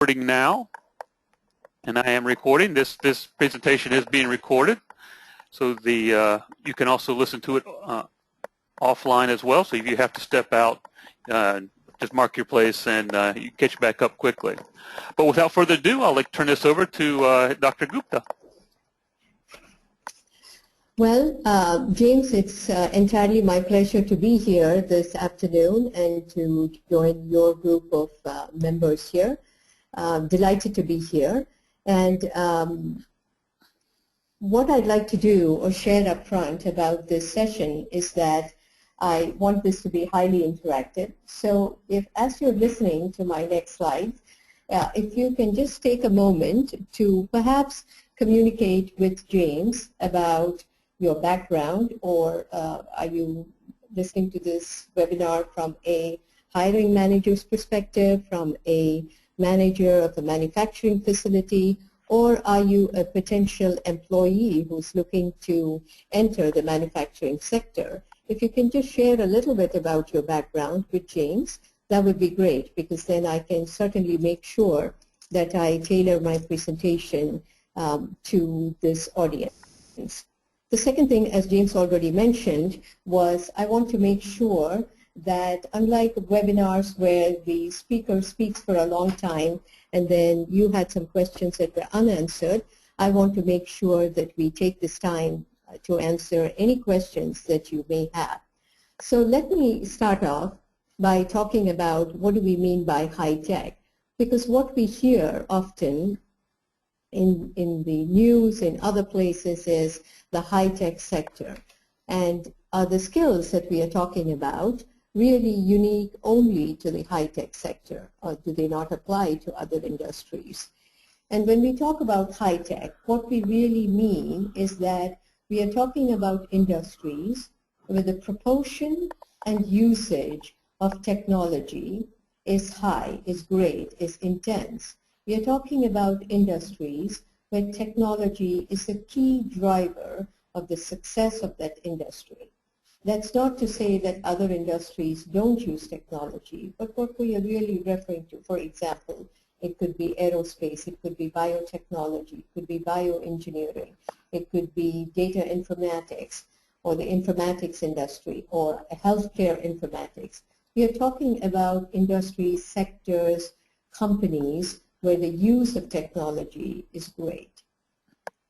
recording now, and I am recording. This presentation is being recorded, so you can also listen to it offline as well. So if you have to step out, just mark your place and you can catch back up quickly. But without further ado, I'll turn this over to Dr. Gupta. Well, James, it's entirely my pleasure to be here this afternoon and to join your group of members here. Delighted to be here. And what I'd like to do or share up front about this session is that I want this to be highly interactive. So as you're listening to my next slide, if you can just take a moment to perhaps communicate with James about your background, or are you listening to this webinar from a hiring manager's perspective, from a manager of a manufacturing facility, or are you a potential employee who's looking to enter the manufacturing sector? If you can just share a little bit about your background with James, that would be great, because then I can certainly make sure that I tailor my presentation to this audience. The second thing, as James already mentioned, was I want to make sure that unlike webinars where the speaker speaks for a long time and then you had some questions that were unanswered, I want to make sure that we take this time to answer any questions that you may have. So let me start off by talking about what do we mean by high tech, because what we hear often in the news, in other places, is the high-tech sector. And are the skills that we are talking about really unique only to the high-tech sector, or do they not apply to other industries? And when we talk about high-tech, what we really mean is that we are talking about industries where the proportion and usage of technology is high, is great, is intense. We are talking about industries where technology is a key driver of the success of that industry. That's not to say that other industries don't use technology, but what we are really referring to, for example, it could be aerospace, it could be biotechnology, it could be bioengineering, it could be data informatics, or the informatics industry, or healthcare informatics. We are talking about industries, sectors, companies where the use of technology is great.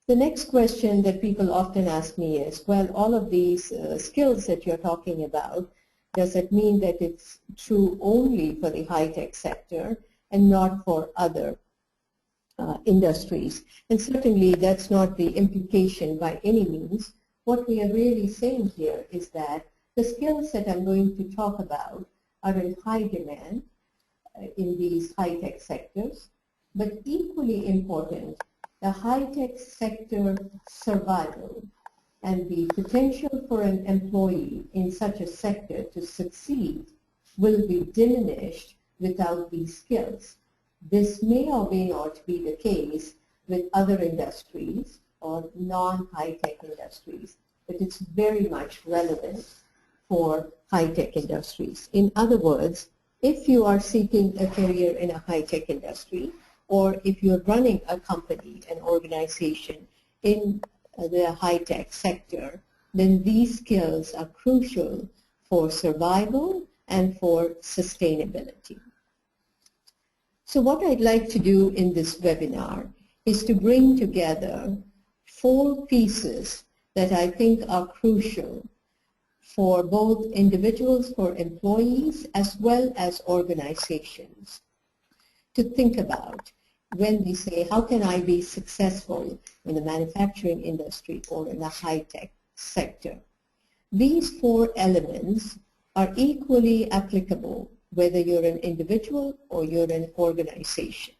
The next question that people often ask me is, well, all of these skills that you're talking about, does it mean that it's true only for the high-tech sector and not for other industries? And certainly that's not the implication by any means. What we are really saying here is that the skills that I'm going to talk about are in high demand in these high-tech sectors, but equally important, the high-tech sector survival and the potential for an employee in such a sector to succeed will be diminished without these skills. This may or may not be the case with other industries or non-high-tech industries, but it's very much relevant for high-tech industries. In other words, if you are seeking a career in a high-tech industry, or if you're running a company, an organization in the high-tech sector, then these skills are crucial for survival and for sustainability. So what I'd like to do in this webinar is to bring together 4 pieces that I think are crucial for both individuals, for employees, as well as organizations to think about when we say, how can I be successful in the manufacturing industry or in the high-tech sector? These 4 elements are equally applicable whether you're an individual or you're an organization.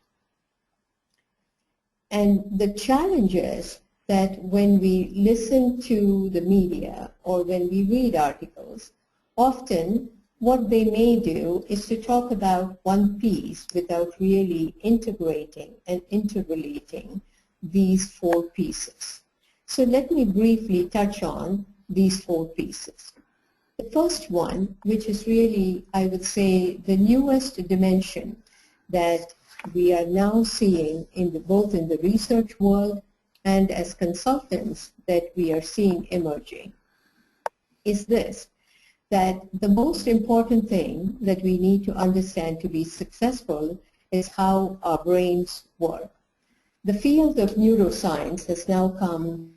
And the challenge is that when we listen to the media or when we read articles, often what they may do is to talk about one piece without really integrating and interrelating these 4 pieces. So let me briefly touch on these 4 pieces. The first one, which is really, I would say, the newest dimension that we are now seeing both in the research world and as consultants that we are seeing emerging is this, that the most important thing that we need to understand to be successful is how our brains work. The field of neuroscience has now come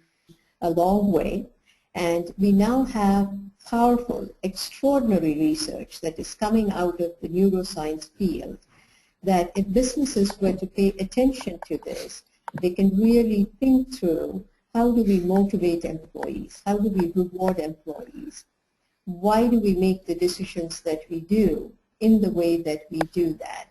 a long way, and we now have powerful, extraordinary research that is coming out of the neuroscience field, that if businesses were to pay attention to this, they can really think through how do we motivate employees, how do we reward employees, why do we make the decisions that we do in the way that we do that,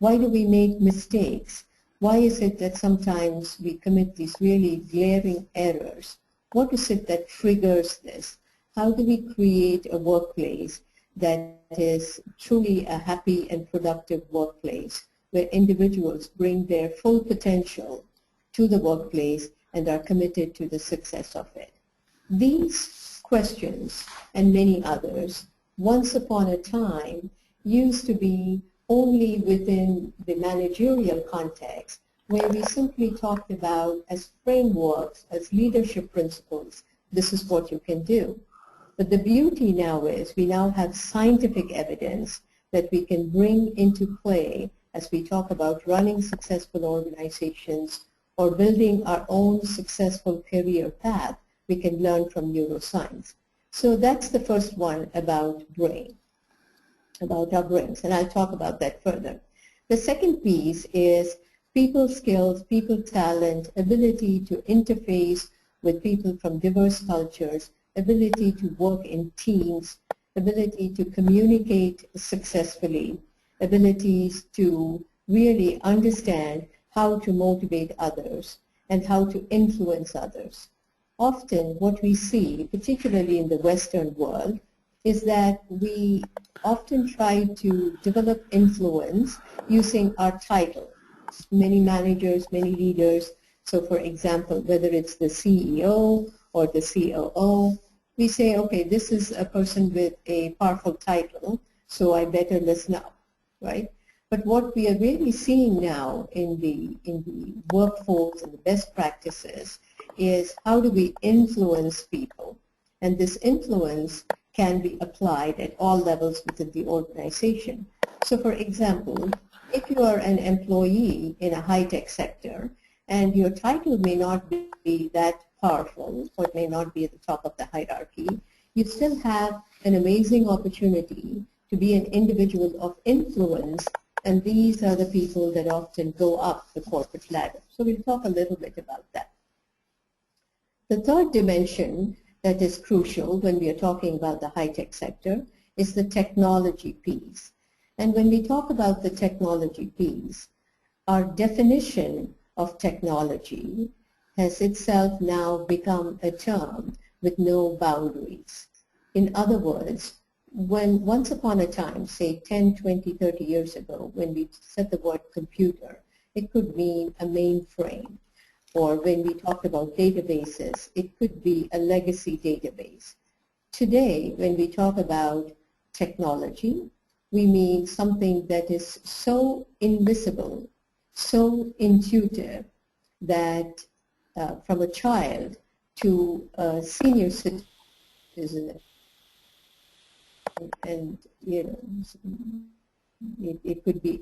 why do we make mistakes, why is it that sometimes we commit these really glaring errors, what is it that triggers this, how do we create a workplace that is truly a happy and productive workplace where individuals bring their full potential to the workplace and are committed to the success of it. These questions and many others, once upon a time, used to be only within the managerial context, where we simply talked about as frameworks, as leadership principles, this is what you can do. But the beauty now is we now have scientific evidence that we can bring into play as we talk about running successful organizations or building our own successful career path. We can learn from neuroscience. So that's the first one about brain, about our brains, and I'll talk about that further. The second piece is people skills, people talent, ability to interface with people from diverse cultures, ability to work in teams, ability to communicate successfully, abilities to really understand how to motivate others and how to influence others. Often what we see, particularly in the Western world, is that we often try to develop influence using our title. Many managers, many leaders, so for example, whether it's the CEO or the COO, we say, okay, this is a person with a powerful title, so I better listen up, right? But what we are really seeing now in the workforce and the best practices is how do we influence people? And this influence can be applied at all levels within the organization. So for example, if you are an employee in a high-tech sector and your title may not be that powerful or it may not be at the top of the hierarchy, you still have an amazing opportunity to be an individual of influence, and these are the people that often go up the corporate ladder. So we'll talk a little bit about that. The third dimension that is crucial when we are talking about the high-tech sector is the technology piece. And when we talk about the technology piece, our definition of technology has itself now become a term with no boundaries. In other words, when once upon a time, say 10, 20, 30 years ago, when we said the word computer, it could mean a mainframe. Or when we talked about databases, it could be a legacy database. Today, when we talk about technology, we mean something that is so invisible, so intuitive, that from a child to a senior citizen, and you know, it could be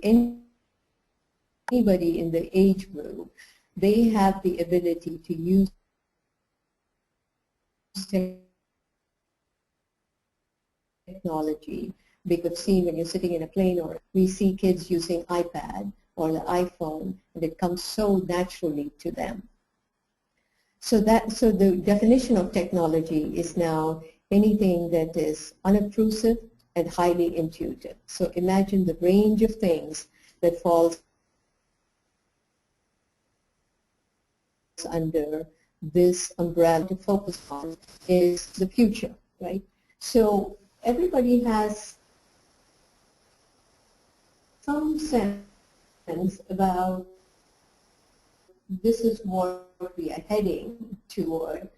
anybody in the age group, they have the ability to use technology. Because see, when you're sitting in a plane, or we see kids using iPad or the iPhone, and it comes so naturally to them. So the definition of technology is now anything that is unobtrusive and highly intuitive. So imagine the range of things that falls under this umbrella to focus on is the future, right? So everybody has some sense about this is what we are heading toward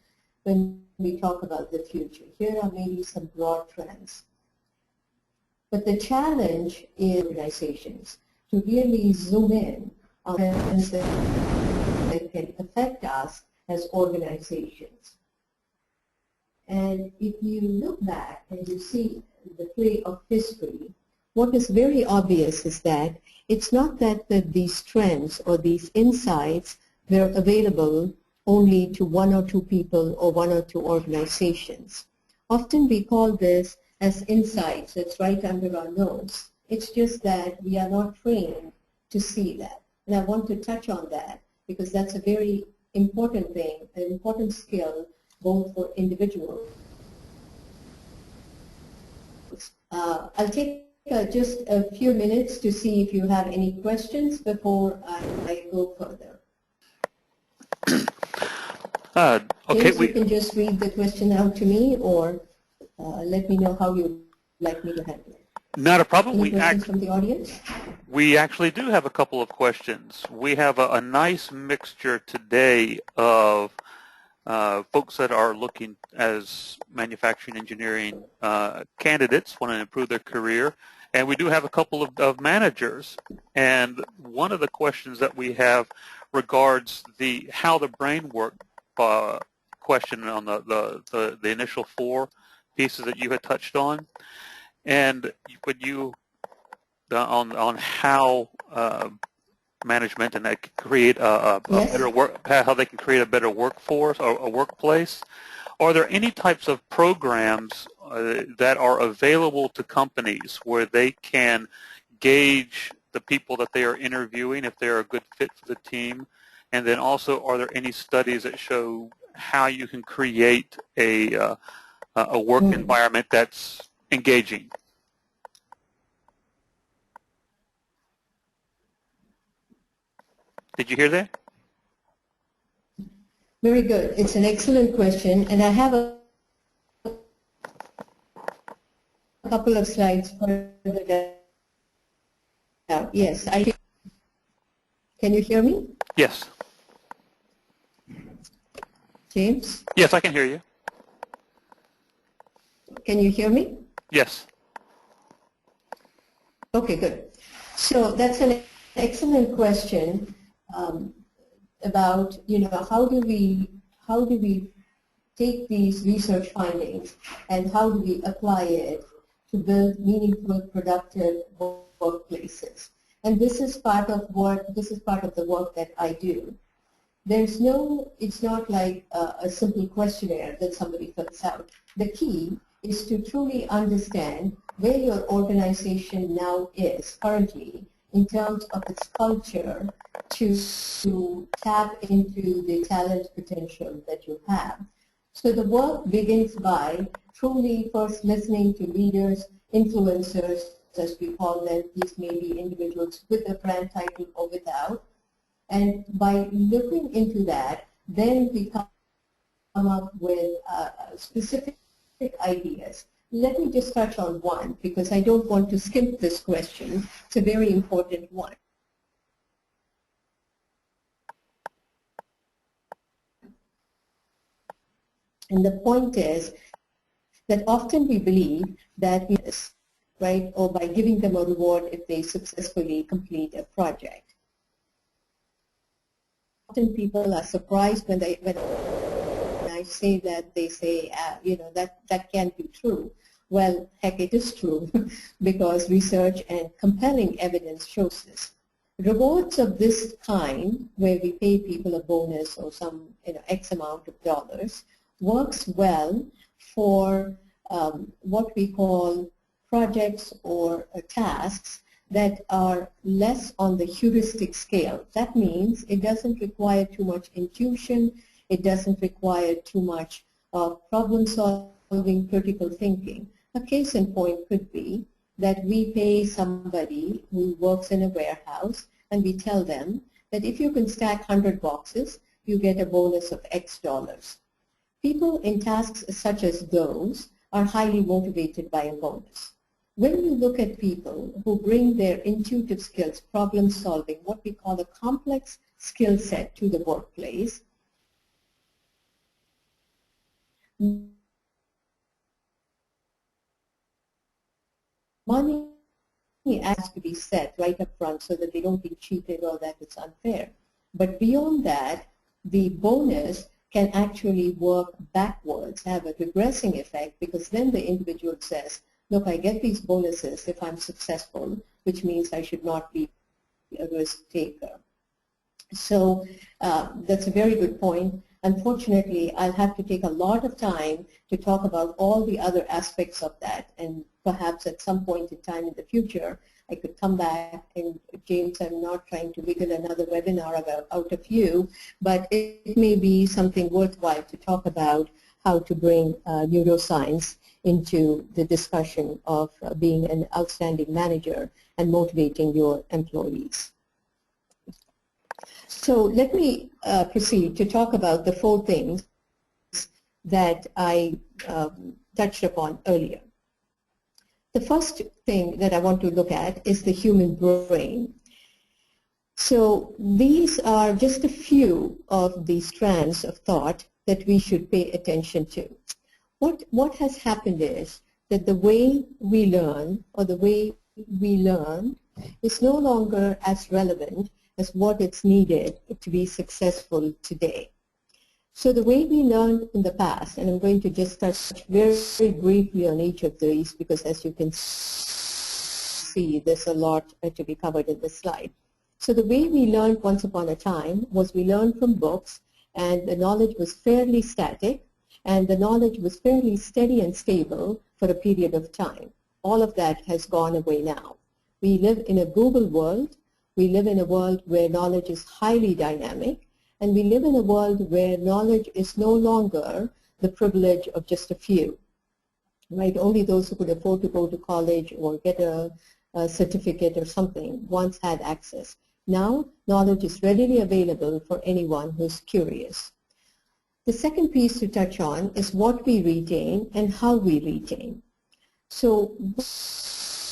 when we talk about the future. Here are maybe some broad trends. But the challenge in organizations, to really zoom in on trends that can affect us as organizations. And if you look back and you see the play of history, what is very obvious is that it's not that these trends or these insights were available only to one or two people or one or two organizations. Often we call this as insights. It's right under our nose. It's just that we are not trained to see that. And I want to touch on that because that's a very important thing, an important skill both for individuals. I'll take just a few minutes to see if you have any questions before I go further. Okay, James, you can just read the question out to me or let me know how you'd like me to handle it. Not a problem. Any questions from the audience? We actually do have a couple of questions. We have a nice mixture today of folks that are looking as manufacturing engineering candidates, want to improve their career, and we do have a couple of managers. And one of the questions that we have regards the how the brain works question on the initial four pieces that you had touched on, and when you on how management and that can create a better work, how they can create a better workforce or a workplace. Are there any types of programs that are available to companies where they can gauge the people that they are interviewing if they're a good fit for the team? And then also, are there any studies that show how you can create a work environment that's engaging? Did you hear that? Very good. It's an excellent question, and I have a couple of slides further down. Yes, can you hear me? Yes. James? Yes, I can hear you. Can you hear me? Yes. Okay, good. So that's an excellent question about, how do we take these research findings and how do we apply it to build meaningful, productive workplaces. And this is part of the work that I do. It's not like a simple questionnaire that somebody fills out. The key is to truly understand where your organization now is currently in terms of its culture to tap into the talent potential that you have. So the work begins by truly first listening to leaders, influencers, as we call them. These may be individuals with a brand title or without. And by looking into that, then we come up with specific ideas. Let me just touch on one because I don't want to skip this question. It's a very important one. And the point is that often we believe that right, or by giving them a reward if they successfully complete a project. Often people are surprised when I say that, they say, that can't be true. Well, heck, it is true because research and compelling evidence shows this. Rewards of this kind, where we pay people a bonus or some X amount of dollars, works well for what we call projects or tasks that are less on the heuristic scale. That means it doesn't require too much intuition, it doesn't require too much problem solving, critical thinking. A case in point could be that we pay somebody who works in a warehouse and we tell them that if you can stack 100 boxes, you get a bonus of X dollars. People in tasks such as those are highly motivated by a bonus. When you look at people who bring their intuitive skills, problem solving, what we call a complex skill set to the workplace, money has to be set right up front so that they don't be cheated or that it's unfair. But beyond that, the bonus can actually work backwards, have a regressing effect, because then the individual says, look, I get these bonuses if I'm successful, which means I should not be a risk taker. So that's a very good point. Unfortunately, I'll have to take a lot of time to talk about all the other aspects of that, and perhaps at some point in time in the future, I could come back, and James, I'm not trying to wiggle another webinar out of you, but it may be something worthwhile to talk about how to bring neuroscience into the discussion of being an outstanding manager and motivating your employees. So let me proceed to talk about the 4 things that I touched upon earlier. The first thing that I want to look at is the human brain. So these are just a few of the strands of thought that we should pay attention to. What has happened is that the way we learn, or the way we learn, is no longer as relevant as what is needed to be successful today. So the way we learned in the past, and I'm going to just touch very, very briefly on each of these, because as you can see, there's a lot to be covered in this slide. So the way we learned once upon a time was we learned from books, and the knowledge was fairly static, and the knowledge was fairly steady and stable for a period of time. All of that has gone away now. We live in a Google world. We live in a world where knowledge is highly dynamic, and we live in a world where knowledge is no longer the privilege of just a few, right? Only those who could afford to go to college or get a certificate or something once had access. Now, knowledge is readily available for anyone who's curious. The second piece to touch on is what we retain and how we retain. So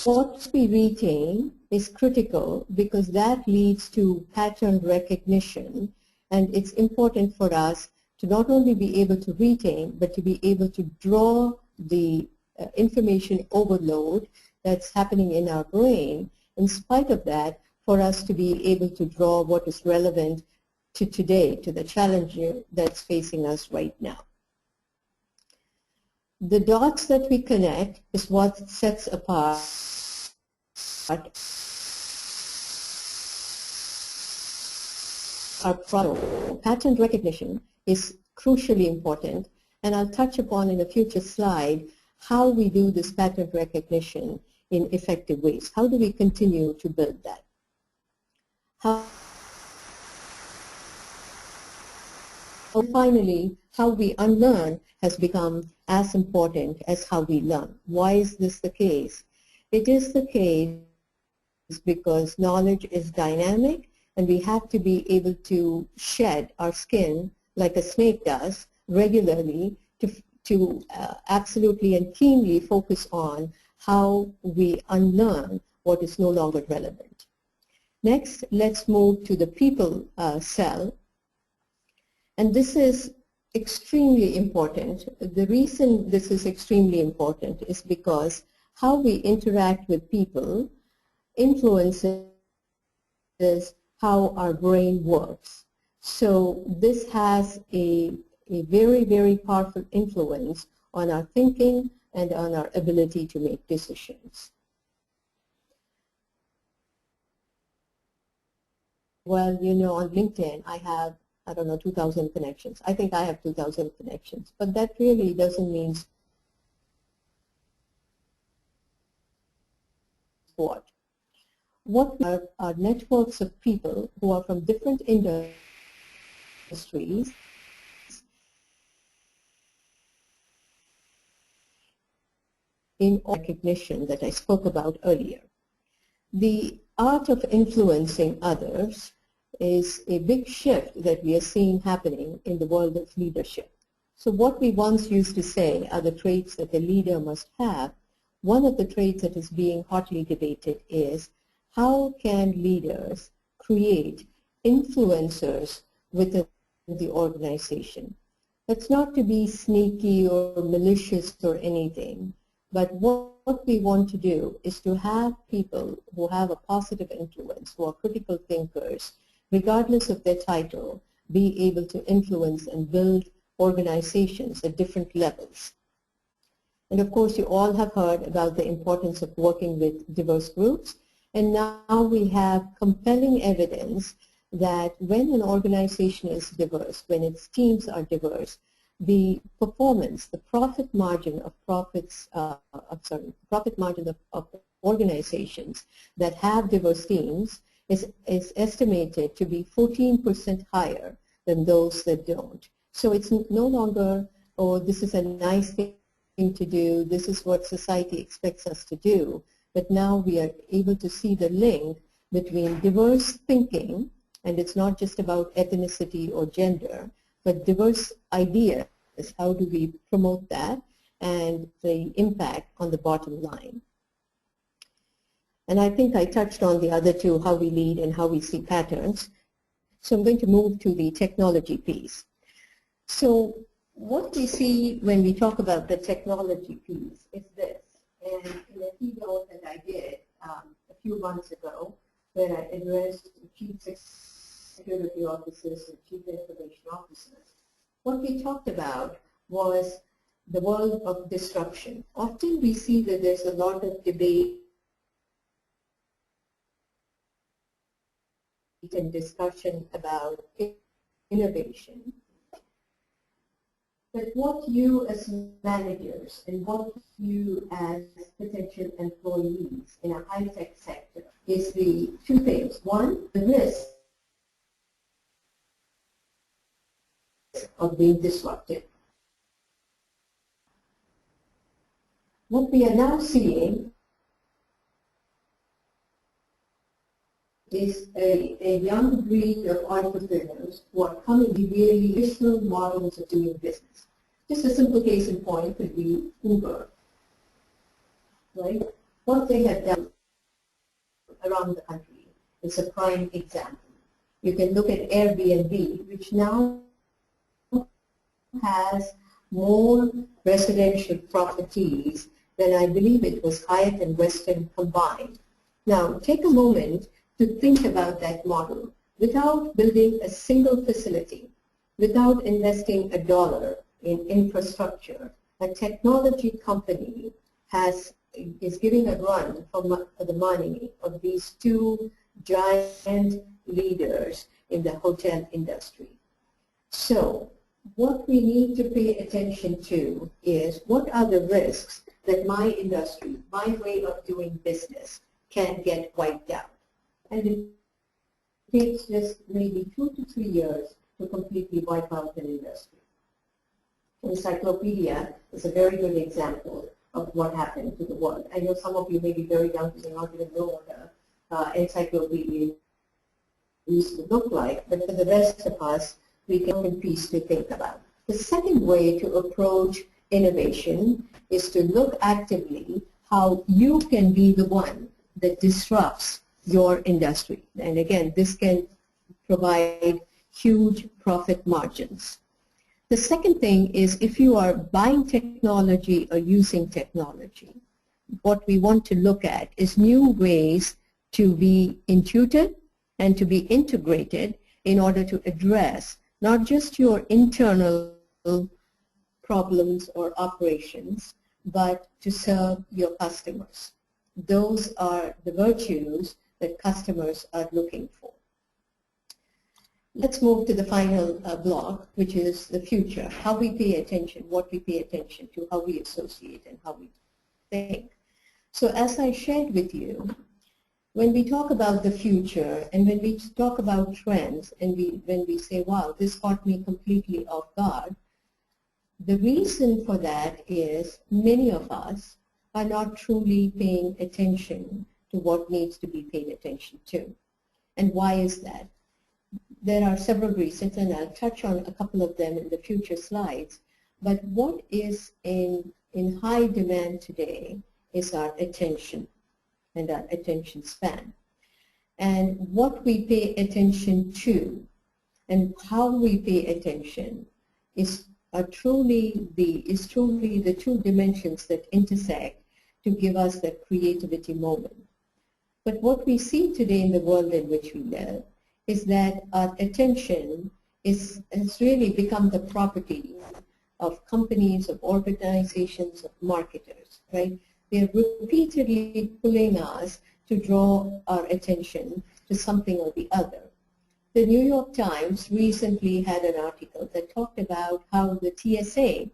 what we retain is critical because that leads to pattern recognition, and it's important for us to not only be able to retain, but to be able to draw the information overload that's happening in our brain. In spite of that, for us to be able to draw what is relevant to today, to the challenge that's facing us right now. The dots that we connect is what sets apart our product. Pattern recognition is crucially important, and I'll touch upon in a future slide how we do this pattern recognition in effective ways. How do we continue to build that? Finally, how we unlearn has become as important as how we learn. Why is this the case? It is the case because knowledge is dynamic, and we have to be able to shed our skin like a snake does regularly to absolutely and keenly focus on how we unlearn what is no longer relevant. Next, let's move to the people cell. And this is extremely important. The reason this is extremely important is because how we interact with people influences how our brain works. So this has a very, very powerful influence on our thinking and on our ability to make decisions. Well, you know, on LinkedIn, I have, I don't know, 2,000 connections. I think I have 2,000 connections, but that really doesn't mean what. What are networks of people who are from different industries in recognition that I spoke about earlier. The art of influencing others is a big shift that we are seeing happening in the world of leadership. So what we once used to say are the traits that a leader must have. One of the traits that is being hotly debated is how can leaders create influencers within the organization. That's not to be sneaky or malicious or anything, but what what we want to do is to have people who have a positive influence, who are critical thinkers, regardless of their title, be able to influence and build organizations at different levels. And of course, you all have heard about the importance of working with diverse groups. And now we have compelling evidence that when an organization is diverse, when its teams are diverse, the performance, the profit margin of organizations that have diverse teams is estimated to be 14% higher than those that don't. So it's no longer, oh, this is a nice thing to do, this is what society expects us to do, but now we are able to see the link between diverse thinking, and it's not just about ethnicity or gender, but diverse ideas, how do we promote that, and the impact on the bottom line. And I think I touched on the other two, how we lead and how we see patterns. So I'm going to move to the technology piece. So what we see when we talk about the technology piece is this. And in a keynote that I did a few months ago, where I addressed chief security officers and chief information officers, what we talked about was the world of disruption. Often we see that there's a lot of debate and discussion about innovation. But what you as managers and what you as potential employees in a high-tech sector is the two things. One, the risk of being disrupted. What we are now seeing is a young breed of entrepreneurs who are coming with really traditional models of doing business. Just a simple case in point could be Uber, right? What they have done around the country is a prime example. You can look at Airbnb, which now has more residential properties than I believe it was Hyatt and Westin combined. Now, take a moment to think about that model. Without building a single facility, without investing $1 in infrastructure, a technology company is giving a run for the money of these two giant leaders in the hotel industry. So what we need to pay attention to is what are the risks that my industry, my way of doing business can get wiped out. And it takes just maybe 2 to 3 years to completely wipe out an industry. Encyclopedia is a very good example of what happened to the world. I know some of you may be very young, you may not even know what an encyclopedia used to look like, but for the rest of us, we can have a piece to think about. The second way to approach innovation is to look actively how you can be the one that disrupts your industry. And again, this can provide huge profit margins. The second thing is if you are buying technology or using technology, what we want to look at is new ways to be intuitive and to be integrated in order to address not just your internal problems or operations, but to serve your customers. Those are the virtues that customers are looking for. Let's move to the final block, which is the future, how we pay attention, what we pay attention to, how we associate, and how we think. So as I shared with you, when we talk about the future and when we talk about trends and when we say, wow, this caught me completely off guard, the reason for that is many of us are not truly paying attention to what needs to be paid attention to. And why is that? There are several reasons, and I'll touch on a couple of them in the future slides. But what is in high demand today is our attention and our attention span. And what we pay attention to and how we pay attention is truly the two dimensions that intersect to give us that creativity moment. But what we see today in the world in which we live is that our attention has really become the property of companies, of organizations, of marketers, right? They're repeatedly pulling us to draw our attention to something or the other. The New York Times recently had an article that talked about how the TSA,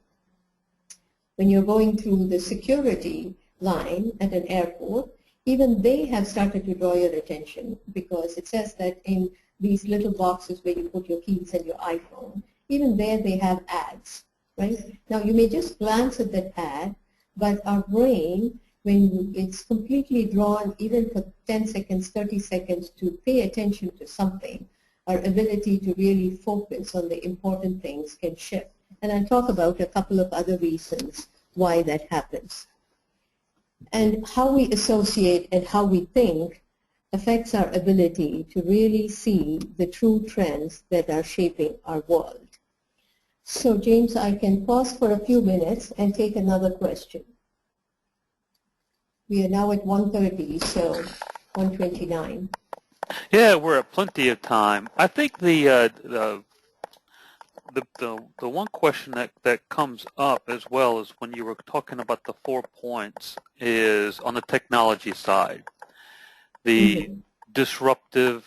when you're going through the security line at an airport, even they have started to draw your attention, because it says that in these little boxes where you put your keys and your iPhone, even there they have ads, right? Now you may just glance at that ad, but our brain, when it's completely drawn even for 10 seconds, 30 seconds to pay attention to something, our ability to really focus on the important things can shift. And I'll talk about a couple of other reasons why that happens. And how we associate and how we think affects our ability to really see the true trends that are shaping our world. So James, I can pause for a few minutes and take another question. We are now at 1:30, so 1:29. Yeah, we're at plenty of time. I think the one question that comes up as well is when you were talking about the 4 points is on the technology side, the disruptive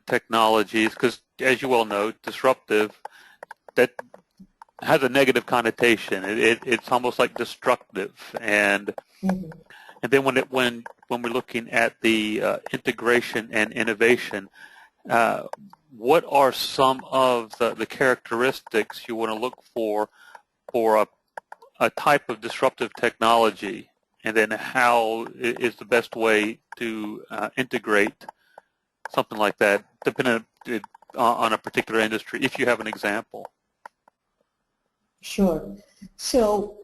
technologies, because as you well know, disruptive, that has a negative connotation. It's almost like destructive, and then when we're looking at the integration and innovation, what are some of the characteristics you want to look for a type of disruptive technology, and then how is the best way to integrate something like that, depending on a particular industry, if you have an example? Sure. So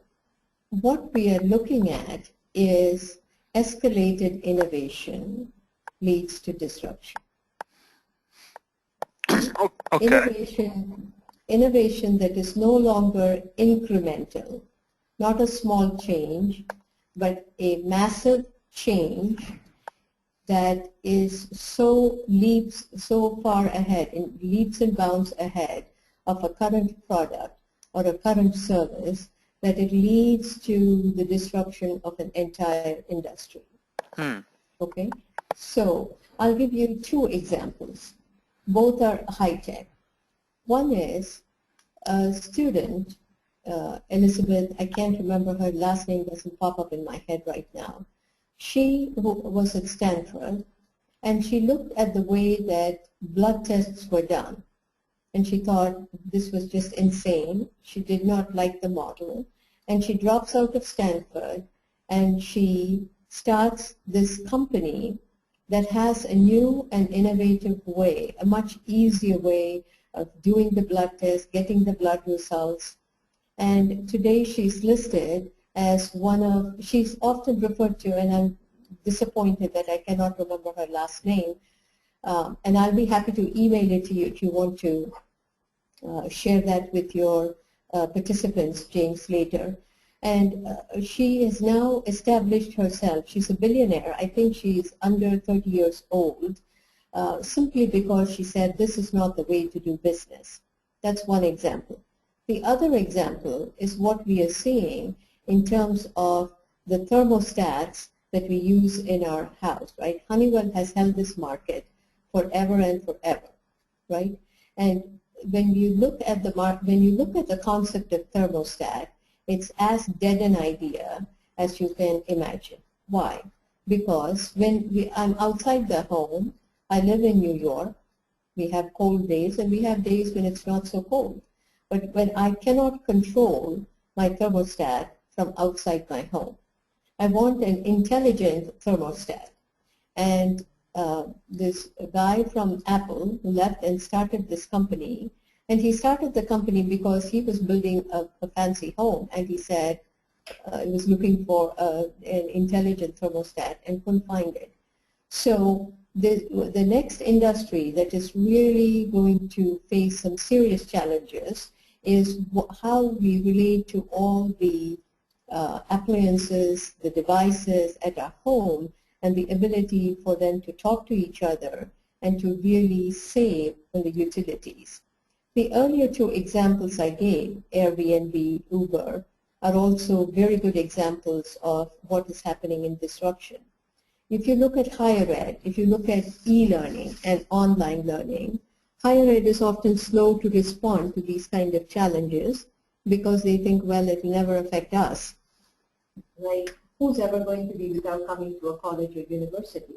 what we are looking at is escalated innovation leads to disruption. Okay. Innovation that is no longer incremental, not a small change, but a massive change that is leaps so far ahead, in leaps and bounds ahead of a current product or a current service, that it leads to the disruption of an entire industry. Okay? So I'll give you two examples. Both are high-tech. One is a student, Elizabeth, I can't remember her last name, doesn't pop up in my head right now. She was at Stanford, and she looked at the way that blood tests were done. And she thought this was just insane. She did not like the model. And she drops out of Stanford, and she starts this company that has a new and innovative way, a much easier way of doing the blood test, getting the blood results. And today she's listed as she's often referred to, and I'm disappointed that I cannot remember her last name, and I'll be happy to email it to you if you want to share that with your participants, James, later. And she has now established herself. She's a billionaire. I think she's under 30 years old, simply because she said this is not the way to do business. That's one example. The other example is what we are seeing in terms of the thermostats that we use in our house, right? Honeywell has held this market forever and forever, right? And when you look at the concept of thermostat, it's as dead an idea as you can imagine. Why? Because when I'm outside the home, I live in New York, we have cold days and we have days when it's not so cold. But when I cannot control my thermostat from outside my home, I want an intelligent thermostat. And this guy from Apple left and started this company. And he started the company because he was building a fancy home, and he said he was looking for an intelligent thermostat and couldn't find it. So the next industry that is really going to face some serious challenges is how we relate to all the appliances, the devices at our home, and the ability for them to talk to each other and to really save on the utilities. The earlier two examples I gave, Airbnb, Uber, are also very good examples of what is happening in disruption. If you look at higher ed, if you look at e-learning and online learning, higher ed is often slow to respond to these kind of challenges because they think, well, it will never affect us. Like, who's ever going to be without coming to a college or university?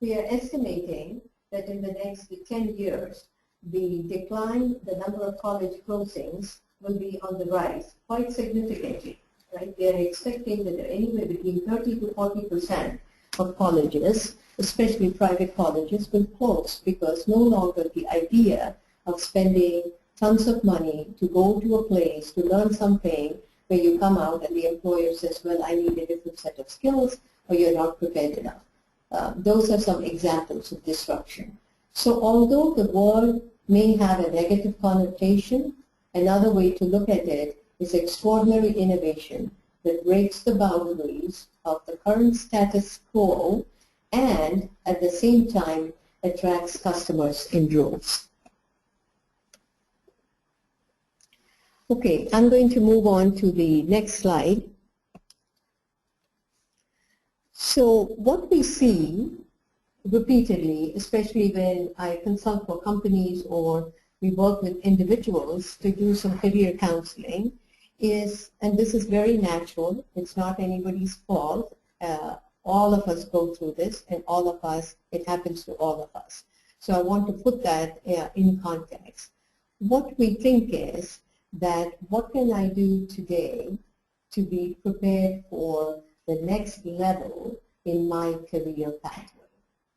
We are estimating that in the next 10 years, the decline, the number of college closings will be on the rise quite significantly. Right? We are expecting that anywhere between 30 to 40% of colleges, especially private colleges, will close because no longer the idea of spending tons of money to go to a place to learn something where you come out and the employer says, well, I need a different set of skills or you're not prepared enough. Those are some examples of disruption. So although the word may have a negative connotation, another way to look at it is extraordinary innovation that breaks the boundaries of the current status quo and at the same time attracts customers in droves. Okay, I'm going to move on to the next slide. So what we see repeatedly, especially when I consult for companies or we work with individuals to do some career counseling, is, and this is very natural, it's not anybody's fault, all of us go through this and all of us, it happens to all of us. So I want to put that in context. What we think is that what can I do today to be prepared for the next level in my career pathway?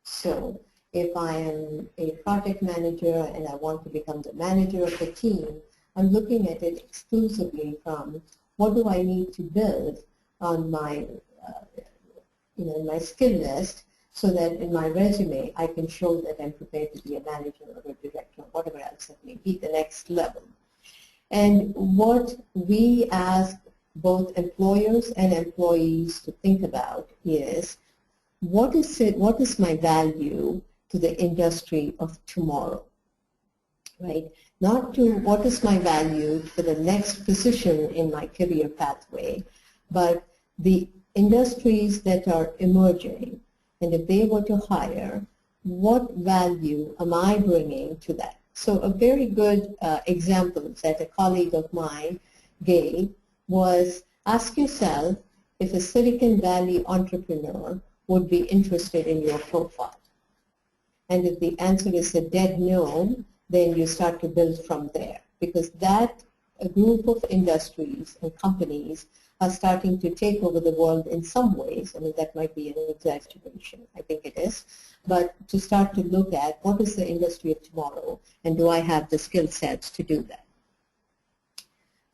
So if I am a project manager and I want to become the manager of the team, I'm looking at it exclusively from what do I need to build on my, my skill list so that in my resume I can show that I'm prepared to be a manager or a director or whatever else it may be, the next level. And what we ask both employers and employees to think about is what is my value to the industry of tomorrow, right? Not to what is my value for the next position in my career pathway, but the industries that are emerging, and if they were to hire, what value am I bringing to that? So a very good example that a colleague of mine gave was ask yourself if a Silicon Valley entrepreneur would be interested in your profile. And if the answer is a dead no, then you start to build from there, because that group of industries and companies are starting to take over the world in some ways. I mean, that might be an exaggeration, I think it is, but to start to look at what is the industry of tomorrow and do I have the skill sets to do that.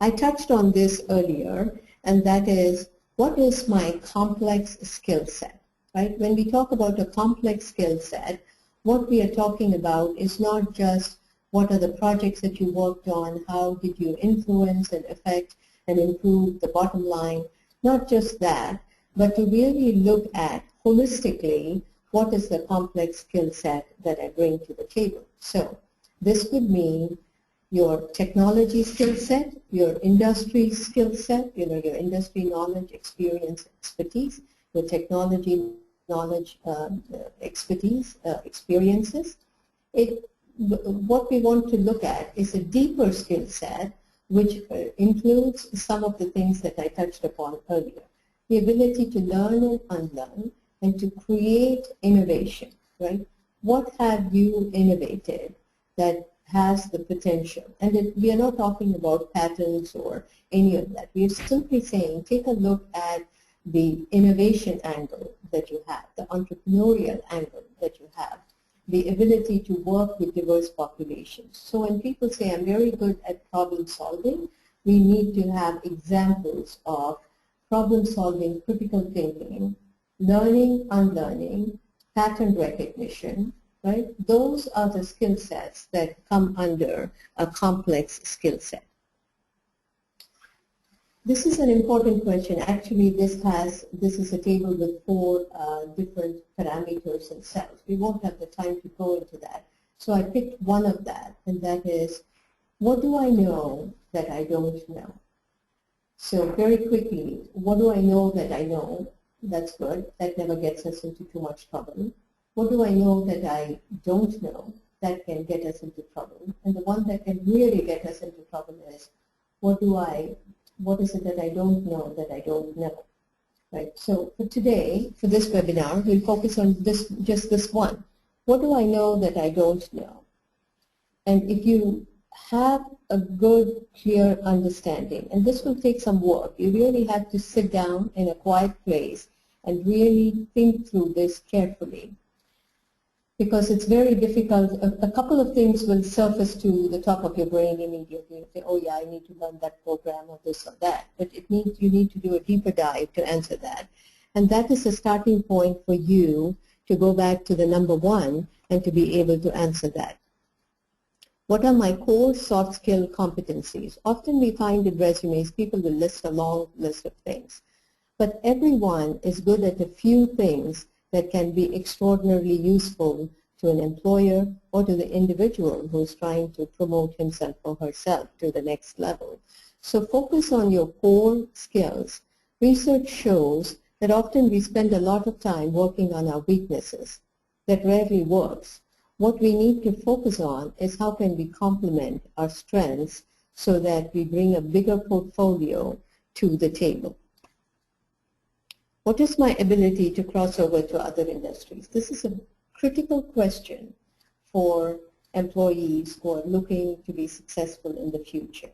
I touched on this earlier, and that is, what is my complex skill set, right? When we talk about a complex skill set, what we are talking about is not just what are the projects that you worked on, how did you influence and affect and improve the bottom line, not just that, but to really look at holistically what is the complex skill set that I bring to the table. So this could mean your technology skill set, your industry skill set, your industry knowledge, experience, expertise, your technology knowledge, expertise, experiences. What we want to look at is a deeper skill set which includes some of the things that I touched upon earlier. The ability to learn and unlearn and to create innovation, right? What have you innovated that has the potential? And we are not talking about patents or any of that. We are simply saying take a look at the innovation angle that you have, the entrepreneurial angle that you have, the ability to work with diverse populations. So when people say, I'm very good at problem solving, we need to have examples of problem solving, critical thinking, learning, unlearning, pattern recognition, right? Those are the skill sets that come under a complex skill set. This is an important question. Actually, this is a table with four different parameters and cells. We won't have the time to go into that. So I picked one of that, and that is, what do I know that I don't know? So very quickly, what do I know that I know? That's good. That never gets us into too much trouble. What do I know that I don't know? That can get us into trouble. And the one that can really get us into trouble is, what is it that I don't know that I don't know? Right. So for today, for this webinar, we'll focus on just this one. What do I know that I don't know? And if you have a good, clear understanding, and this will take some work, you really have to sit down in a quiet place and really think through this carefully, because it's very difficult. A couple of things will surface to the top of your brain immediately. You say, oh yeah, I need to learn that program or this or that. But you need to do a deeper dive to answer that. And that is a starting point for you to go back to the number one and to be able to answer that. What are my core soft skill competencies? Often we find in resumes, people will list a long list of things. But everyone is good at a few things that can be extraordinarily useful to an employer or to the individual who is trying to promote himself or herself to the next level. So focus on your core skills. Research shows that often we spend a lot of time working on our weaknesses. That rarely works. What we need to focus on is how can we complement our strengths so that we bring a bigger portfolio to the table. What is my ability to cross over to other industries? This is a critical question for employees who are looking to be successful in the future.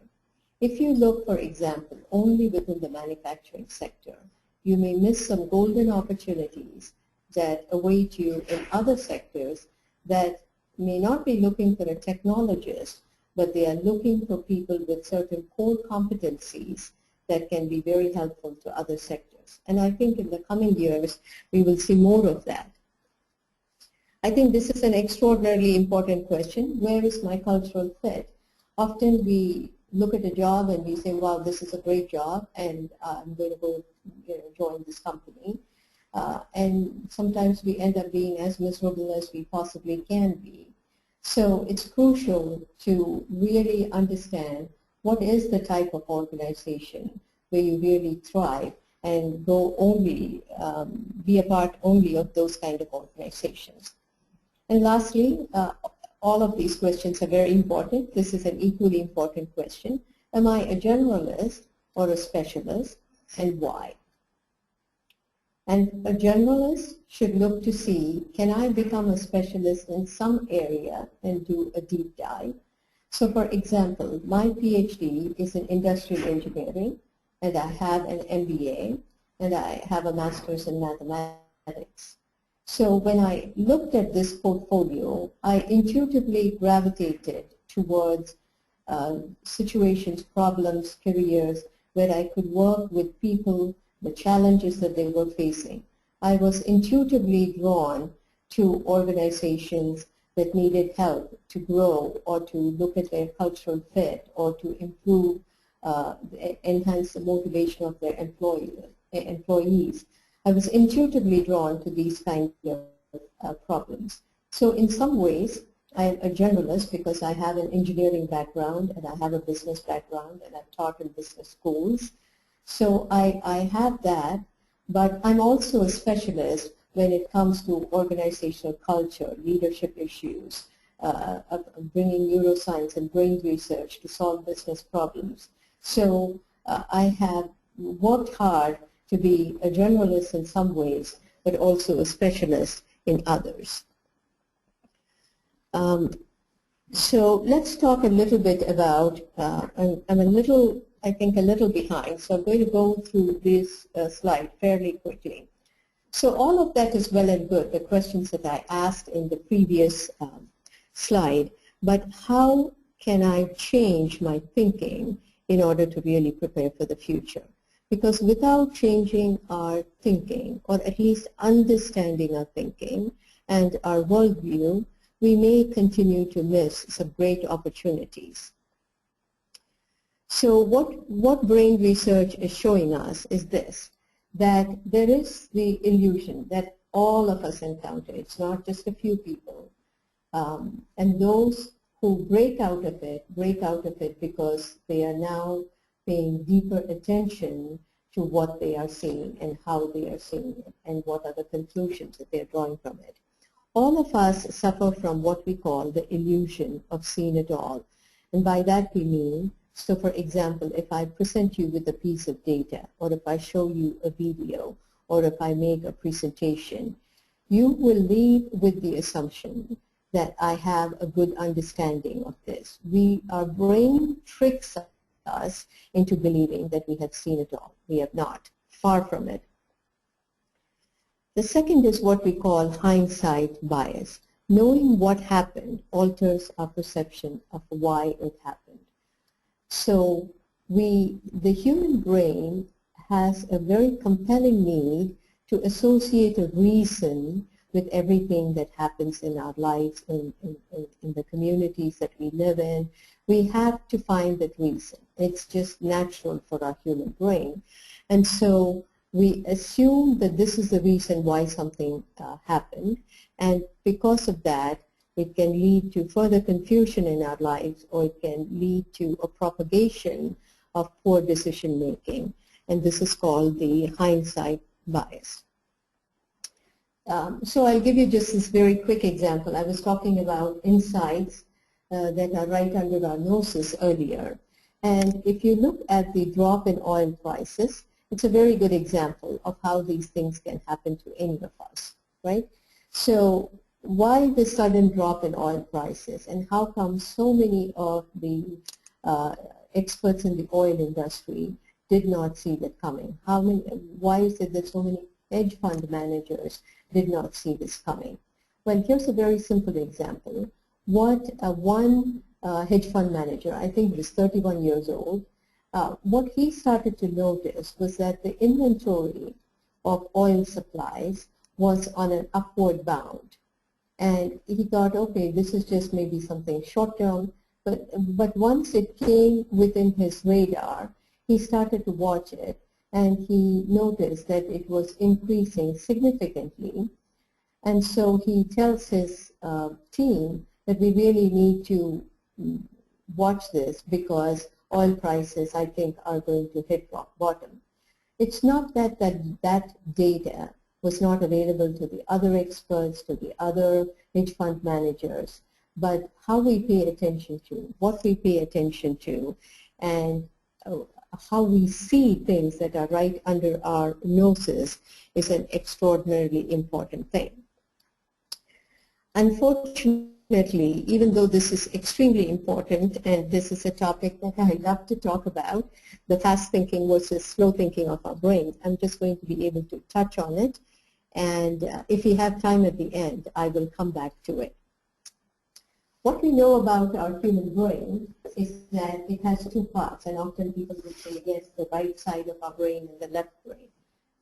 If you look, for example, only within the manufacturing sector, you may miss some golden opportunities that await you in other sectors that may not be looking for a technologist, but they are looking for people with certain core competencies that can be very helpful to other sectors. And I think in the coming years, we will see more of that. I think this is an extraordinarily important question. Where is my cultural fit? Often we look at a job and we say, wow, this is a great job, and I'm going to go join this company. And sometimes we end up being as miserable as we possibly can be. So it's crucial to really understand what is the type of organization where you really thrive and go only, be a part only of those kind of organizations. And lastly, all of these questions are very important. This is an equally important question. Am I a generalist or a specialist, and why? And a generalist should look to see, can I become a specialist in some area and do a deep dive? So for example, my PhD is in industrial engineering, and I have an MBA, and I have a master's in mathematics. So when I looked at this portfolio, I intuitively gravitated towards situations, problems, careers, where I could work with people, the challenges that they were facing. I was intuitively drawn to organizations that needed help to grow or to look at their cultural fit or to improve, enhance the motivation of their employees. I was intuitively drawn to these kinds of problems. So in some ways, I'm a generalist because I have an engineering background and I have a business background and I've taught in business schools. So I have that, but I'm also a specialist when it comes to organizational culture, leadership issues, bringing neuroscience and brain research to solve business problems. So I have worked hard to be a generalist in some ways, but also a specialist in others. So let's talk a little bit about, I think a little behind, so I'm going to go through this slide fairly quickly. So all of that is well and good, the questions that I asked in the previous slide, but how can I change my thinking in order to really prepare for the future? Because without changing our thinking, or at least understanding our thinking and our worldview, we may continue to miss some great opportunities. So what brain research is showing us is this, that there is the illusion that all of us encounter. It's not just a few people. And those who break out of it because they are now paying deeper attention to what they are seeing and how they are seeing it and what are the conclusions that they are drawing from it. All of us suffer from what we call the illusion of seeing it all. And by that we mean, so for example, if I present you with a piece of data, or if I show you a video, or if I make a presentation, you will leave with the assumption that I have a good understanding of this. Our brain tricks us into believing that we have seen it all. We have not. Far from it. The second is what we call hindsight bias. Knowing what happened alters our perception of why it happened. So the human brain has a very compelling need to associate a reason with everything that happens in our lives, in the communities that we live in. We have to find that reason. It's just natural for our human brain. And so we assume that this is the reason why something happened, and because of that, it can lead to further confusion in our lives, or it can lead to a propagation of poor decision making, and this is called the hindsight bias. So I'll give you just this very quick example. I was talking about insights that are right under our noses earlier, and if you look at the drop in oil prices, it's a very good example of how these things can happen to any of us, right? So why the sudden drop in oil prices, and how come so many of the experts in the oil industry did not see that coming? Why is it that so many hedge fund managers did not see this coming? Well, here's a very simple example. What one hedge fund manager, I think he was 31 years old, what he started to notice was that the inventory of oil supplies was on an upward bound. And he thought, okay, this is just maybe something short-term, but once it came within his radar, he started to watch it, and he noticed that it was increasing significantly. And so he tells his team that we really need to watch this because oil prices, I think, are going to hit rock bottom. It's not that that data was not available to the other experts, to the other hedge fund managers, but how we pay attention to, what we pay attention to, and how we see things that are right under our noses is an extraordinarily important thing. Unfortunately, even though this is extremely important, and this is a topic that I love to talk about, the fast thinking versus slow thinking of our brains, I'm just going to be able to touch on it, and if we have time at the end, I will come back to it. What we know about our human brain is that it has two parts, and often people will say, yes, the right side of our brain and the left brain.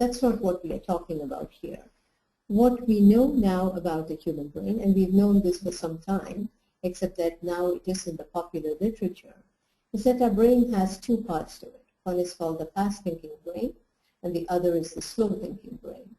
That's not what we are talking about here. What we know now about the human brain, and we've known this for some time, except that now it is in the popular literature, is that our brain has two parts to it. One is called the fast-thinking brain, and the other is the slow-thinking brain.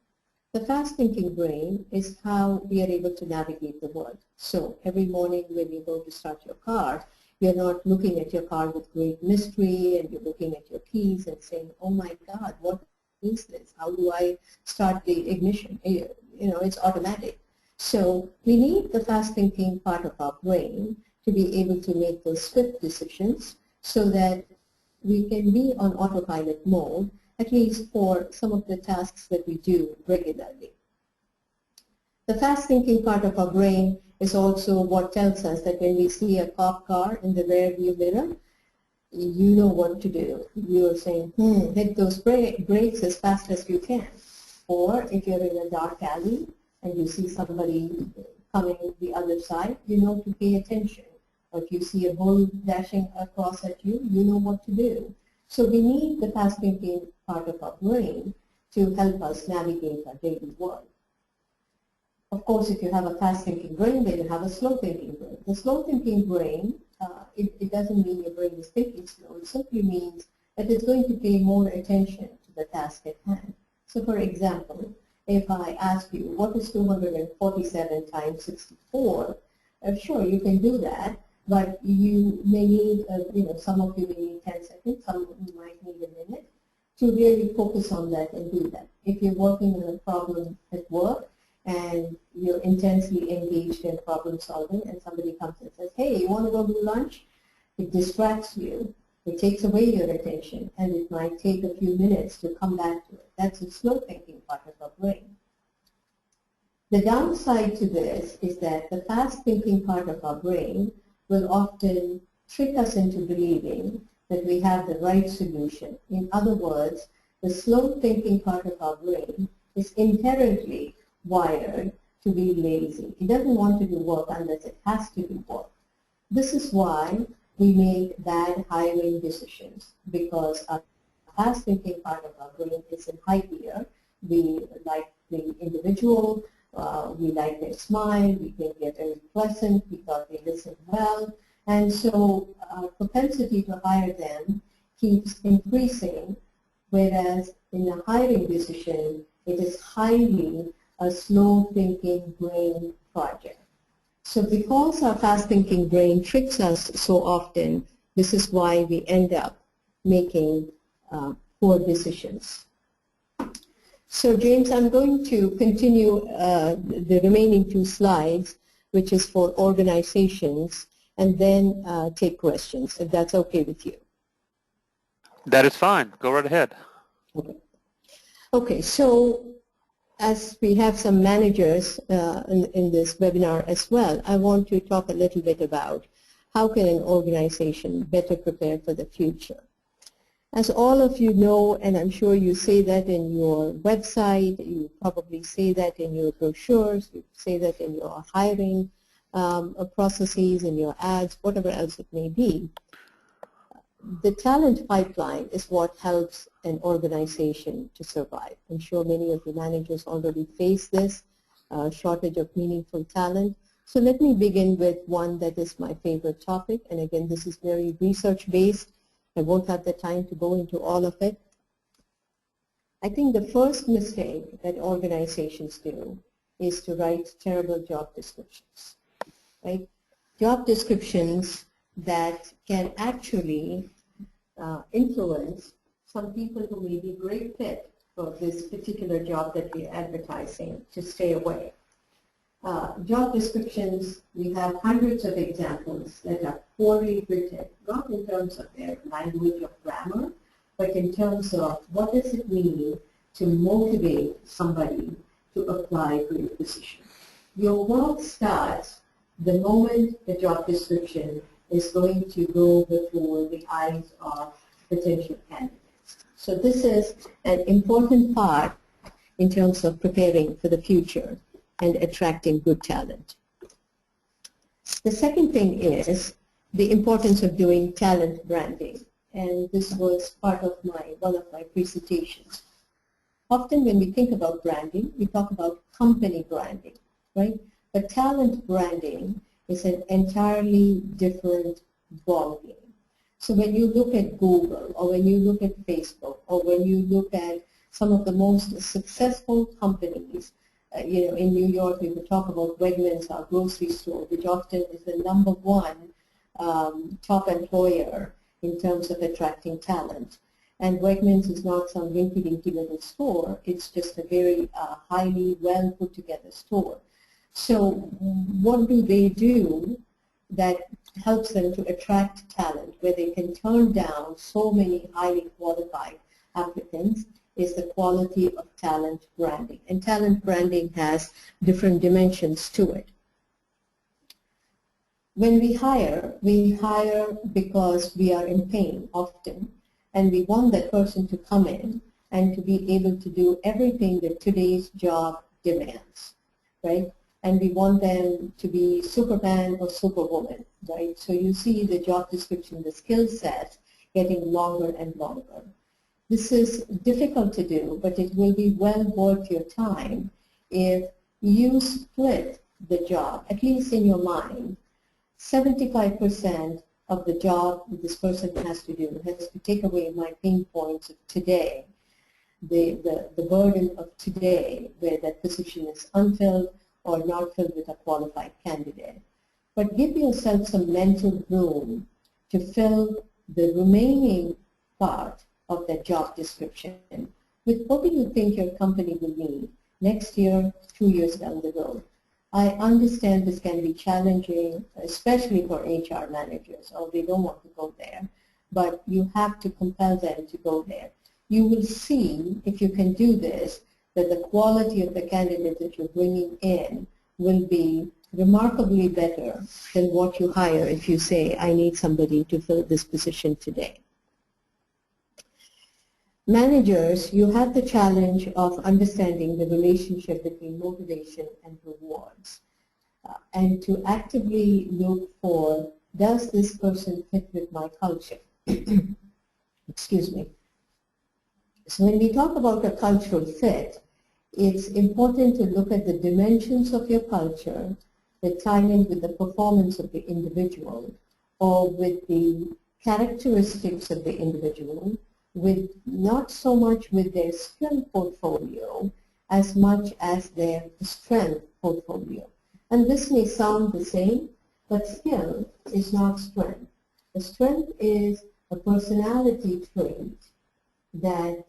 The fast-thinking brain is how we are able to navigate the world. So every morning when you go to start your car, you're not looking at your car with great mystery, and you're looking at your keys and saying, oh my God, what is this? How do I start the ignition? It's automatic. So we need the fast-thinking part of our brain to be able to make those swift decisions so that we can be on autopilot mode, at least for some of the tasks that we do regularly. The fast-thinking part of our brain is also what tells us that when we see a cop car in the rear view mirror, you know what to do. You're saying, hit those brakes as fast as you can. Or if you're in a dark alley and you see somebody coming the other side, you know to pay attention. Or if you see a bull dashing across at you, you know what to do. So we need the fast-thinking part of our brain to help us navigate our daily world. Of course, if you have a fast-thinking brain, then you have a slow-thinking brain. The slow-thinking brain, it doesn't mean your brain is thinking slow. It simply means that it's going to pay more attention to the task at hand. So for example, if I ask you, what is 247 times 64? Sure, you can do that, but you may need, some of you may need 10 seconds, some of you might need a minute to really focus on that and do that. If you're working on a problem at work and you're intensely engaged in problem solving and somebody comes and says, hey, you want to go do lunch? It distracts you. It takes away your attention, and it might take a few minutes to come back to it. That's the slow thinking part of our brain. The downside to this is that the fast thinking part of our brain will often trick us into believing that we have the right solution. In other words, the slow thinking part of our brain is inherently wired to be lazy. It doesn't want to do work unless it has to do work. This is why we make bad hiring decisions, because our fast thinking part of our brain is in high gear. We like the individual, we like their smile, we think they're very pleasant, we thought they listen well, and so our propensity to hire them keeps increasing, whereas in a hiring decision, it is highly a slow thinking brain project. So because our fast-thinking brain tricks us so often, this is why we end up making poor decisions. So James, I'm going to continue the remaining 2 slides, which is for organizations, and then take questions, if that's okay with you. That is fine. Go right ahead. Okay, so as we have some managers in this webinar as well, I want to talk a little bit about how can an organization better prepare for the future. As all of you know, and I'm sure you say that in your website, you probably say that in your brochures, you say that in your hiring processes, in your ads, whatever else it may be. The talent pipeline is what helps an organization to survive. I'm sure many of the managers already face this shortage of meaningful talent. So let me begin with one that is my favorite topic. And again, this is very research-based. I won't have the time to go into all of it. I think the first mistake that organizations do is to write terrible job descriptions, right? Job descriptions that can actually influence some people who may be great fit for this particular job that we're advertising to stay away. Job descriptions, we have hundreds of examples that are poorly written, not in terms of their language or grammar, but in terms of what does it mean to motivate somebody to apply for your position. Your work starts the moment the job description is going to go before the eyes of potential candidates. So this is an important part in terms of preparing for the future and attracting good talent. The second thing is the importance of doing talent branding, and this was part of one of my presentations. Often when we think about branding, we talk about company branding, right? But talent branding is an entirely different ballgame. So when you look at Google, or when you look at Facebook, or when you look at some of the most successful companies, in New York, we would talk about Wegmans, our grocery store, which often is the #1 top employer in terms of attracting talent. And Wegmans is not some rinky-dinky little store. It's just a very highly well put together store. So what do they do that helps them to attract talent, where they can turn down so many highly qualified applicants, is the quality of talent branding. And talent branding has different dimensions to it. When we hire because we are in pain often, and we want that person to come in and to be able to do everything that today's job demands, right? And we want them to be Superman or Superwoman, right? So you see the job description, the skill set getting longer and longer. This is difficult to do, but it will be well worth your time if you split the job, at least in your mind. 75% of the job that this person has to do, has to take away my pain points of today, the burden of today, where that position is unfilled or not filled with a qualified candidate. But give yourself some mental room to fill the remaining part of that job description with what do you think your company will need next year, 2 years down the road. I understand this can be challenging, especially for HR managers, or they don't want to go there, but you have to compel them to go there. You will see, if you can do this, that the quality of the candidate that you're bringing in will be remarkably better than what you hire if you say, I need somebody to fill this position today. Managers, you have the challenge of understanding the relationship between motivation and rewards, and to actively look for, does this person fit with my culture? Excuse me. So when we talk about a cultural fit, it's important to look at the dimensions of your culture that tie in with the performance of the individual, or with the characteristics of the individual, with not so much with their skill portfolio as much as their strength portfolio. And this may sound the same, but skill is not strength. The strength is a personality trait that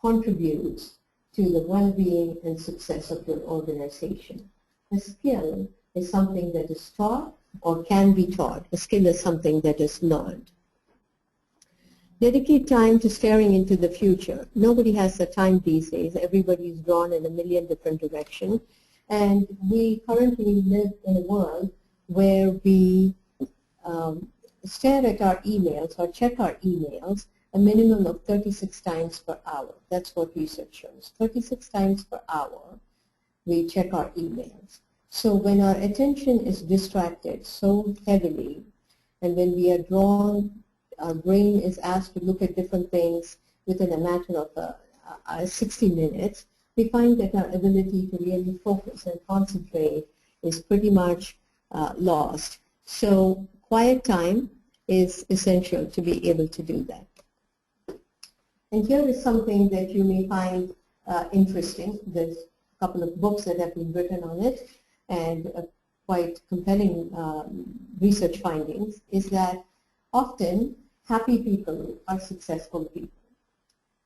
contributes to the well-being and success of your organization. A skill is something that is taught or can be taught. A skill is something that is learned. Dedicate time to staring into the future. Nobody has the time these days. Everybody is drawn in a million different directions. And we currently live in a world where we stare at our emails or check our emails a minimum of 36 times per hour. That's what research shows. 36 times per hour we check our emails. So when our attention is distracted so heavily, and when we are drawn, our brain is asked to look at different things within a matter of 60 minutes, we find that our ability to really focus and concentrate is pretty much lost. So quiet time is essential to be able to do that. And here is something that you may find interesting. There's a couple of books that have been written on it, and quite compelling research findings, is that often happy people are successful people.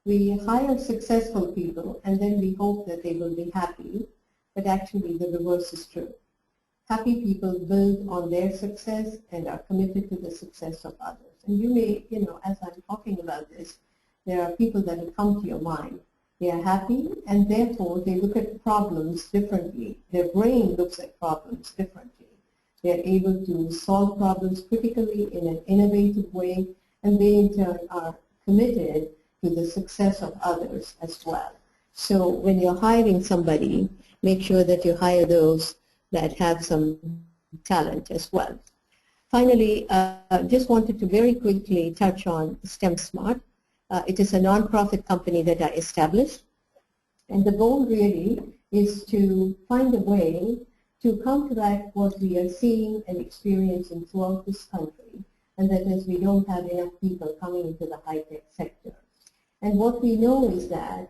We hire successful people and then we hope that they will be happy, but actually the reverse is true. Happy people build on their success and are committed to the success of others. And you may, as I'm talking about this, there are people that will come to your mind. They are happy and therefore they look at problems differently. Their brain looks at problems differently. They are able to solve problems critically in an innovative way, and they in turn are committed to the success of others as well. So when you're hiring somebody, make sure that you hire those that have some talent as well. Finally, just wanted to very quickly touch on STEM Smart. It is a nonprofit company that I established, and the goal really is to find a way to counteract what we are seeing and experiencing throughout this country, and that is we don't have enough people coming into the high-tech sector. And what we know is that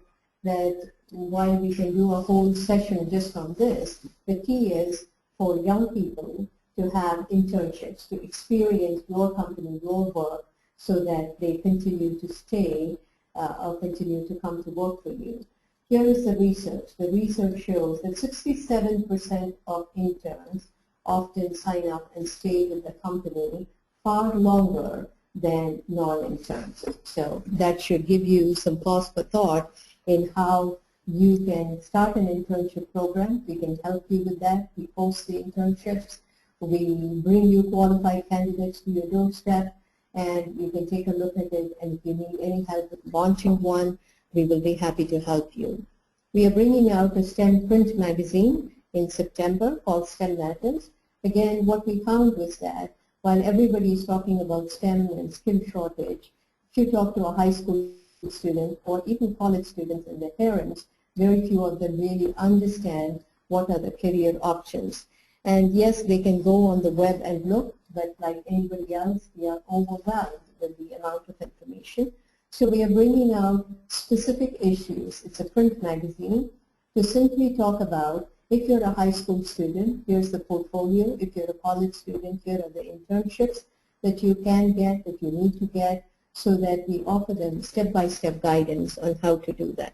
while we can do a whole session just on this, the key is for young people to have internships, to experience your company, your work, so that they continue to stay or continue to come to work for you. Here is the research. The research shows that 67% of interns often sign up and stay with the company far longer than non-interns. So that should give you some pause for thought in how you can start an internship program. We can help you with that. We post the internships. We bring you qualified candidates to your doorstep, and you can take a look at it, and if you need any help with launching one, we will be happy to help you. We are bringing out a STEM print magazine in September called STEM Matters. Again, what we found was that while everybody is talking about STEM and skill shortage, if you talk to a high school student or even college students and their parents, very few of them really understand what are the career options. And yes, they can go on the web and look, but like anybody else, we are overwhelmed with the amount of information. So we are bringing out specific issues. It's a print magazine to simply talk about, if you're a high school student, here's the portfolio. If you're a college student, here are the internships that you can get, that you need to get, so that we offer them step-by-step guidance on how to do that.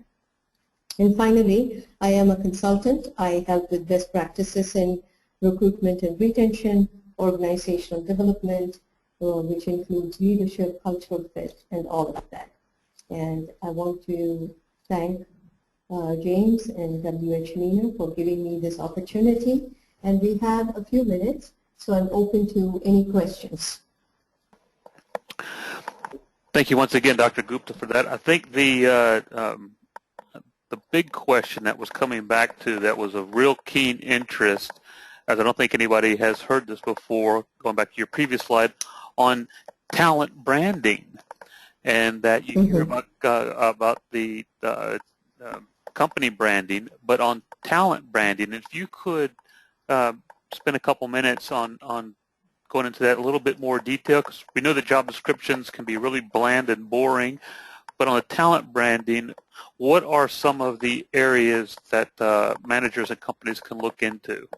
And finally, I am a consultant. I help with best practices in recruitment and retention, organizational development, which includes leadership, cultural fit, and all of that. And I want to thank James and W.H. Meena for giving me this opportunity. And we have a few minutes, so I'm open to any questions. Thank you once again, Dr. Gupta, for that. I think the big question that was coming back to that was of real keen interest, as I don't think anybody has heard this before, going back to your previous slide, on talent branding, and that you hear about the company branding, but on talent branding. If you could spend a couple minutes on going into that a little bit more detail, because we know that job descriptions can be really bland and boring, but on the talent branding, what are some of the areas that managers and companies can look into?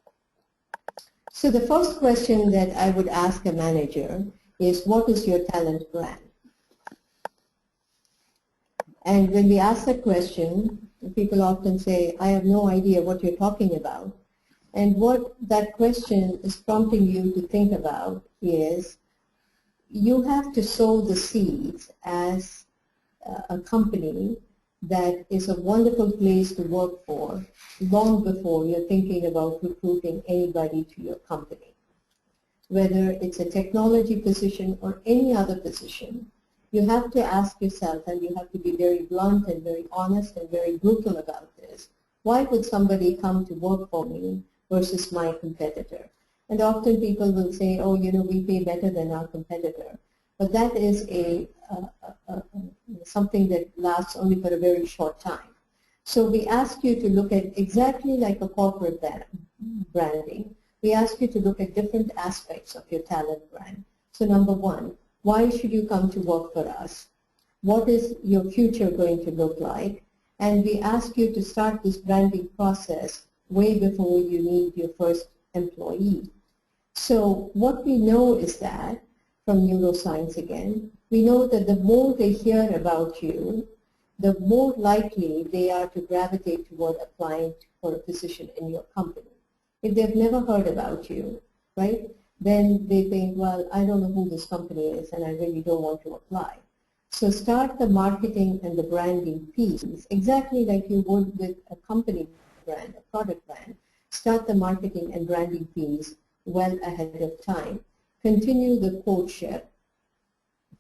So the first question that I would ask a manager is, what is your talent brand? And when we ask that question, people often say, I have no idea what you're talking about. And what that question is prompting you to think about is, you have to sow the seeds as a company that is a wonderful place to work for long before you're thinking about recruiting anybody to your company. Whether it's a technology position or any other position, you have to ask yourself, and you have to be very blunt and very honest and very brutal about this, why would somebody come to work for me versus my competitor? And often people will say, oh, you know, we pay better than our competitor. But that is something that lasts only for a very short time. So we ask you to look at, exactly like a corporate branding, we ask you to look at different aspects of your talent brand. So number one, why should you come to work for us? What is your future going to look like? And we ask you to start this branding process way before you need your first employee. So what we know is that, from neuroscience again, we know that the more they hear about you, the more likely they are to gravitate toward applying for a position in your company. If they've never heard about you, right, then they think, well, I don't know who this company is and I really don't want to apply. So start the marketing and the branding piece, exactly like you would with a company brand, a product brand. Start the marketing and branding piece well ahead of time. Continue the courtship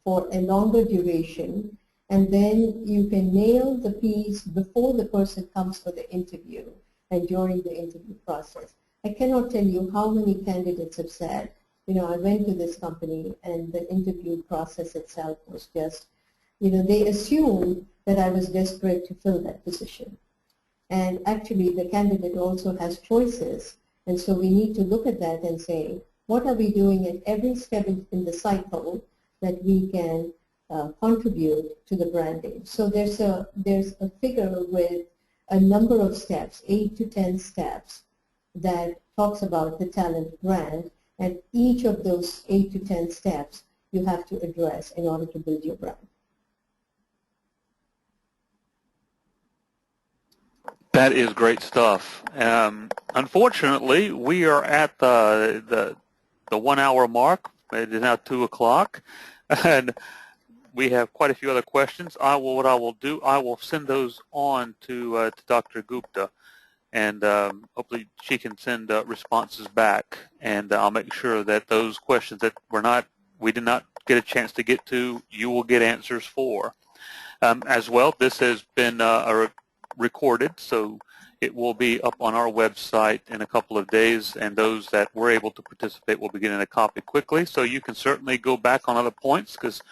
for a longer duration, and then you can nail the piece before the person comes for the interview and during the interview process. I cannot tell you how many candidates have said, you know, I went to this company and the interview process itself was just, you know, they assumed that I was desperate to fill that position. And actually the candidate also has choices, and so we need to look at that and say, what are we doing at every step in the cycle that we can contribute to the branding? So there's a figure with a number of steps, 8 to 10 steps, that talks about the talent brand, and each of those 8 to 10 steps you have to address in order to build your brand. That is great stuff. Unfortunately, we are at the 1 hour mark. It is now 2 o'clock, and we have quite a few other questions. What I will do, I will send those on to Dr. Gupta, and hopefully she can send responses back, and I'll make sure that those questions that we did not get a chance to get to, you will get answers for. As well, this has been recorded, so it will be up on our website in a couple of days, and those that were able to participate will be getting a copy quickly, so you can certainly go back on other points, because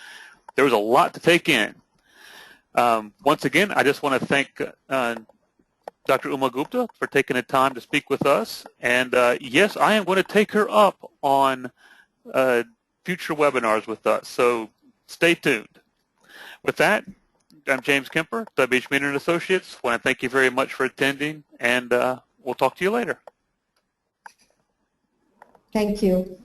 there was a lot to take in. Once again, I just want to thank Dr. Uma Gupta for taking the time to speak with us. And yes, I am going to take her up on future webinars with us. So stay tuned. With that, I'm James Kemper, WH Meaner and Associates. I want to thank you very much for attending, and we'll talk to you later. Thank you.